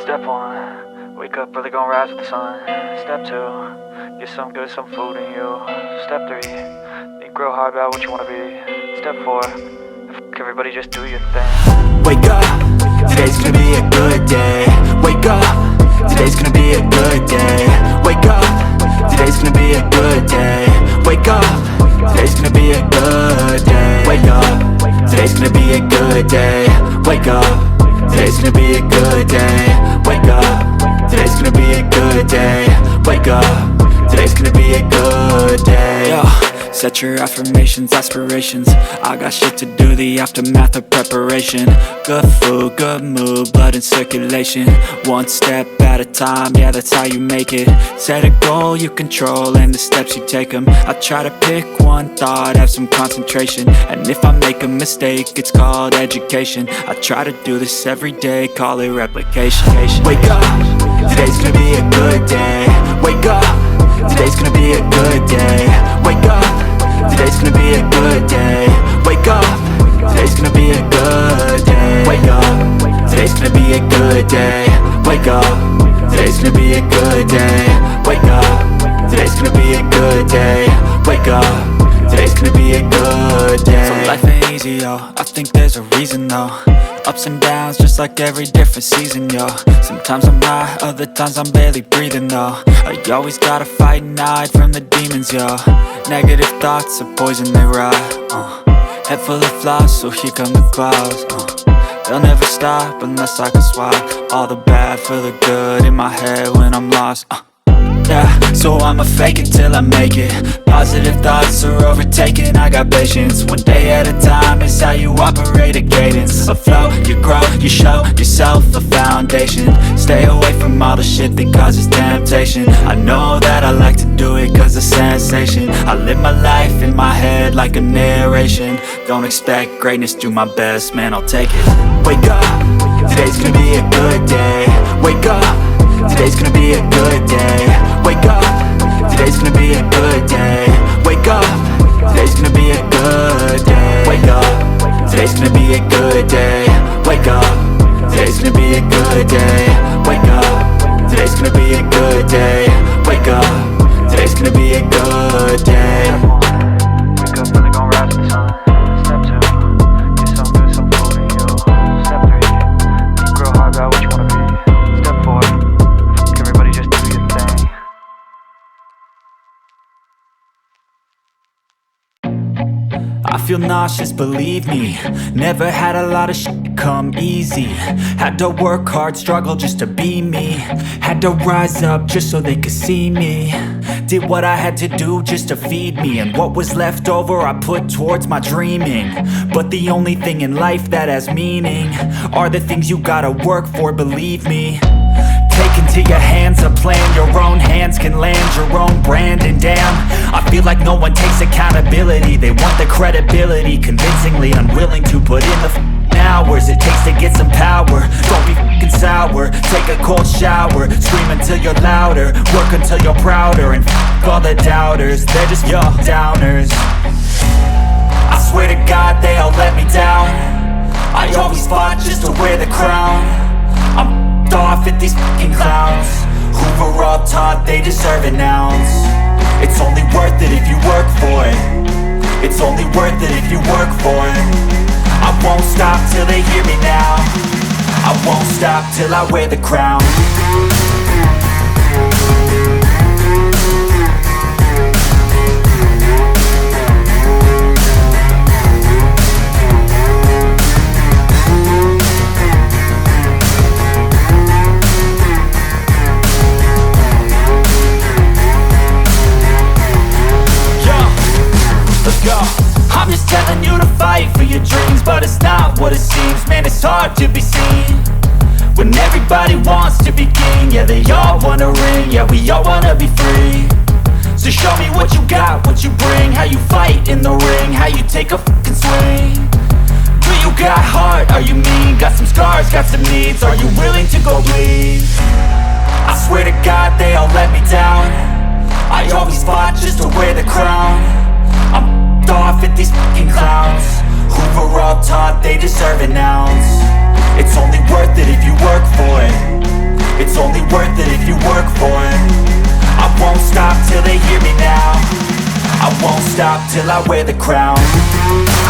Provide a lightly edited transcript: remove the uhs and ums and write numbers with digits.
Step 1, wake up early, gonna rise with the sun. Step 2, get some good, some food in you. Step 3, think real hard about what you wanna be. Step 4, everybody just do your thing. Wake up, today's gonna be a good day. Wake up, today's gonna be a good day. Wake up, today's gonna be a good day. Wake up, today's gonna be a good day. Wake up, today's gonna be a good day. Wake up, today's gonna be a good day. Wake up, today's gonna be a good day. Wake up, today's gonna be a good day. Yo, set your affirmations, aspirations. I got shit to do, the aftermath of preparation. Good food, good mood, blood in circulation. One step at a time, yeah, that's how you make it. Set a goal you control and the steps you take them. I try to pick one thought, have some concentration. And if I make a mistake, it's called education. I try to do this every day, call it replication. Wake up, today's gonna be a good day. Wake up, today's gonna be a good day. Wake up, today's gonna be a good day. Wake up, today's gonna be a good day. Wake up, today's gonna be a good day. Wake up, today's gonna be a good day. Wake up, today's gonna be a good day. Wake up, today's gonna be a good day. So life ain't easy, yo, I think there's a reason though. Ups and downs, just like every different season, yo. Sometimes I'm high, other times I'm barely breathing, though. I always gotta fight and hide from the demons, yo. Negative thoughts are poison, they rot. Head full of flies, so here come the clouds. They'll never stop unless I can swap all the bad for the good in my head when I'm lost. Yeah, so I'ma fake it till I make it. Positive thoughts are overtaken, I got patience. One day at a time is how you operate a cadence. A flow, you grow, you show yourself a foundation. Stay away from all the shit that causes temptation. I know that I like to do it cause of sensation. I live my life in my head like a narration. Don't expect greatness, do my best, man, I'll take it. Wake up, today's gonna be a good day. Wake up, today's gonna be a good day. Wake up, today's gonna be a good day. Wake up, today's gonna be a good day. Wake up, today's gonna be a good day. Wake up, today's gonna be a good day. Wake up, today's gonna be a good day. Wake up, today's gonna be a good day. Wake up early, gonna rise with the sun. Step 2, get some good, some food in you. Step 3, think real hard about what you wanna be. Step 4, everybody just do your thing. I feel nauseous, believe me. Never had a lot of shit come easy. Had to work hard, struggle just to be me. Had to rise up just so they could see me. Did what I had to do just to feed me. And what was left over I put towards my dreaming. But the only thing in life that has meaning are the things you gotta work for, believe me. Take into your hands a plan, your own hands can land your own brand. And damn, I feel like no one takes accountability. They want the credibility, convincingly unwilling to put in the hours it takes to get some power. Don't be f***ing sour, take a cold shower. Scream until you're louder, work until you're prouder. And f*** all the doubters, they're just your downers. I swear to God they all let me down. I always fought just to wear the crown. I'm off at these fucking clowns who were all taught they deserve an ounce. It's only worth it if you work for it. It's only worth it if you work for it. I won't stop till they hear me now. I won't stop till I wear the crown. I'm just telling you to fight for your dreams, but it's not what it seems. Man, it's hard to be seen when everybody wants to be king. Yeah, they all wanna ring, yeah, we all wanna be free. So show me what you got, what you bring. How you fight in the ring, how you take a fucking swing. Do you got heart, are you mean? Got some scars, got some needs, are you willing to go bleed? I swear to God they all let me down. I always fought just to wear the crown. I'm off at these fucking clowns who were all taught they deserve an ounce. It's only worth it if you work for it. stop till I wear the crown.